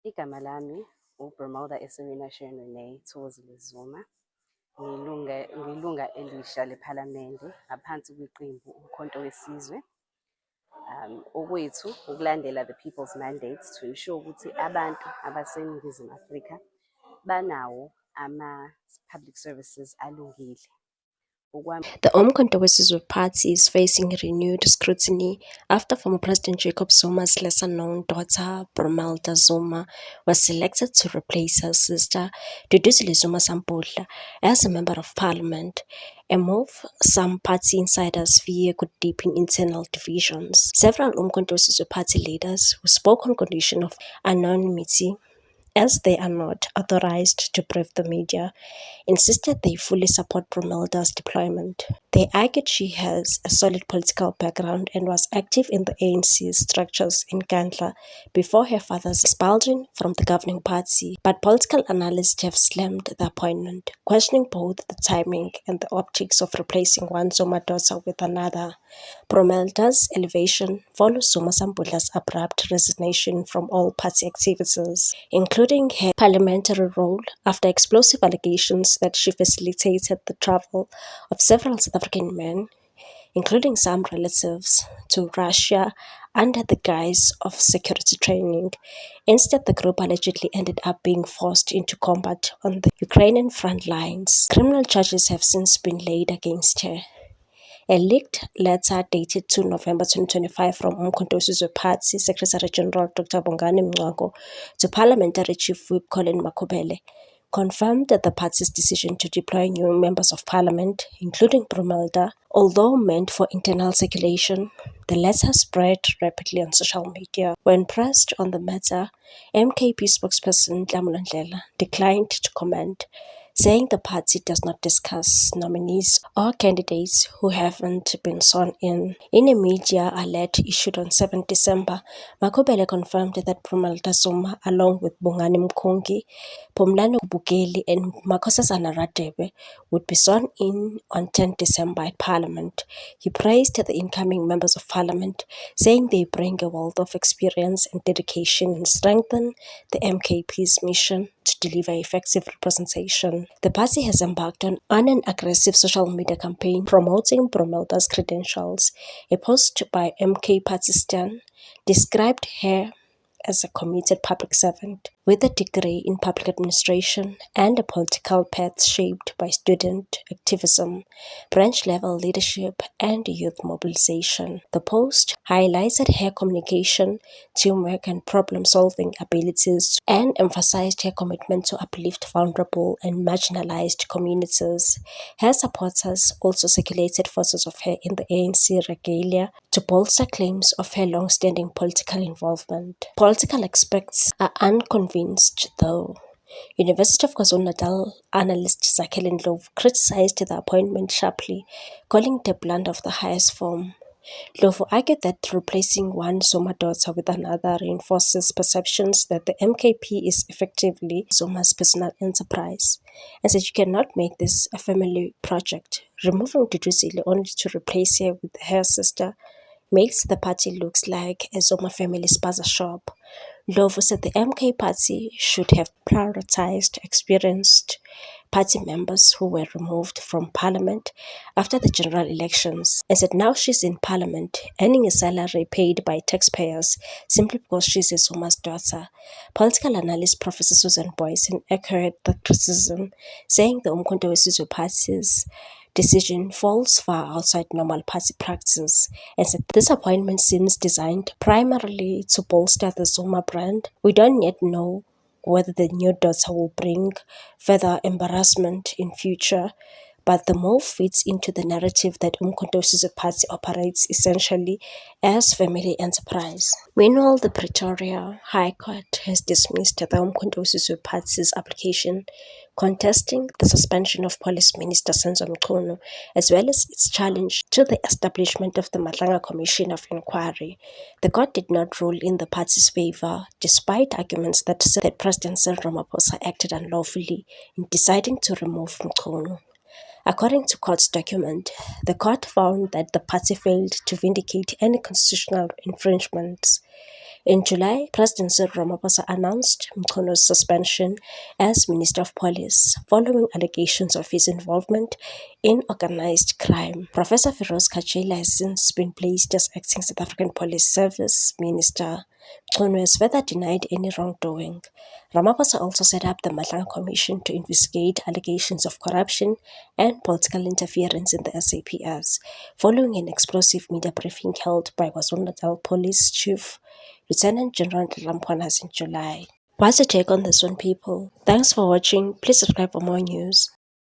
Igama lami uBrumilda Esserina Sharon Renee Thokozile Zuma. Ngilunga elisha lePhalamende ngaphansi kweqembu Umkhonto weSizwe. Okwethu ukulandela the People's Mandate to ensure ukuthi abantu abaseNingizimu Afrika banawo ama-public services alungile. The Umkhonto weSizwe Party is facing renewed scrutiny after former President Jacob Zuma's lesser-known daughter, Brumilda Zuma, was selected to replace her sister, Duduzile Zuma Sampudla, as a Member of Parliament, a move some party insiders fear could deepen internal divisions. Several Umkhonto weSizwe Party leaders who spoke on condition of anonymity, as they are not authorized to brief the media, insisted they fully support Brumilda's deployment. They argued she has a solid political background and was active in the ANC structures in Nkandla before her father's expulsion from the governing party. But political analysts have slammed the appointment, questioning both the timing and the optics of replacing one Zuma daughter with another. Brumilda's elevation follows Zuma Sampudla's abrupt resignation from all party activities, including her parliamentary role after explosive allegations that she facilitated the travel of several South African men, including some relatives, to Russia under the guise of security training. Instead, the group allegedly ended up being forced into combat on the Ukrainian front lines. Criminal charges have since been laid against her. A leaked letter dated 2 November 2025 from Umkhonto weSizwe Party Secretary General Dr. Bongani Mngcwako to Parliamentary Chief Whip Colin Makhubele confirmed that the party's decision to deploy new members of parliament, including Brumilda, although meant for internal circulation. The letter spread rapidly on social media. When pressed on the matter, MKP spokesperson Dlamini Ndlela declined to comment, saying the party does not discuss nominees or candidates who haven't been sworn in. In a media alert issued on 7 December, Makhubele confirmed that Brumilda Zuma, along with Bongani Mkhongi, Phumlani Bukeli and Makhosazana Radebe, would be sworn in on 10 December at Parliament. He praised the incoming members of Parliament, saying they bring a wealth of experience and dedication and strengthen the MKP's mission to deliver effective representation. The party has embarked on an aggressive social media campaign promoting Brumilda's credentials. A post by MK Party Stan described her as a committed public servant with a degree in public administration and a political path shaped by student activism, branch-level leadership, and youth mobilization. The post highlighted her communication, teamwork, and problem-solving abilities and emphasized her commitment to uplift vulnerable and marginalized communities. Her supporters also circulated photos of her in the ANC regalia to bolster claims of her long-standing political involvement. Political experts are unconvinced, though. University of KwaZulu-Natal analyst Zakhele Ndlovu criticized the appointment sharply, calling it a blunder of the highest form. Ndlovu argued that replacing one Zuma daughter with another reinforces perceptions that the MKP is effectively Zuma's personal enterprise, and said you cannot make this a family project. Removing Duduzile only to replace her with her sister makes the party looks like a Zuma family spaza shop. Ndlovu said the MK party should have prioritized experienced party members who were removed from parliament after the general elections, and said now she's in parliament earning a salary paid by taxpayers simply because she's a Zuma's daughter. Political analyst Professor Susan Boyson echoed the criticism, saying the Umkhonto weSizwe Party's decision falls far outside normal party practice, and said this appointment seems designed primarily to bolster the Zuma brand. We don't yet know whether the new daughter will bring further embarrassment in future, but the move fits into the narrative that Umkhonto weSizwe Party operates essentially as family enterprise. Meanwhile, the Pretoria High Court has dismissed the Umkhonto weSizwe Party's application contesting the suspension of Police Minister Senzo Mchunu, as well as its challenge to the establishment of the Matlanga Commission of Inquiry. The court did not rule in the party's favor, despite arguments that said that President Cyril Ramaphosa acted unlawfully in deciding to remove Mchunu. According to court's document, the court found that the party failed to vindicate any constitutional infringements. In July, President Cyril Ramaphosa announced Mkono's suspension as Minister of Police following allegations of his involvement in organized crime. Professor Feroz Kachela has since been placed as acting South African Police Service Minister. Mkono has further denied any wrongdoing. Ramaphosa also set up the Matlanga Commission to investigate allegations of corruption and political interference in the SAPS, following an explosive media briefing held by KwaZulu-Natal Police Chief Lieutenant General Ramphonas in July. What's your take on this one, people? Thanks for watching. Please subscribe for more news.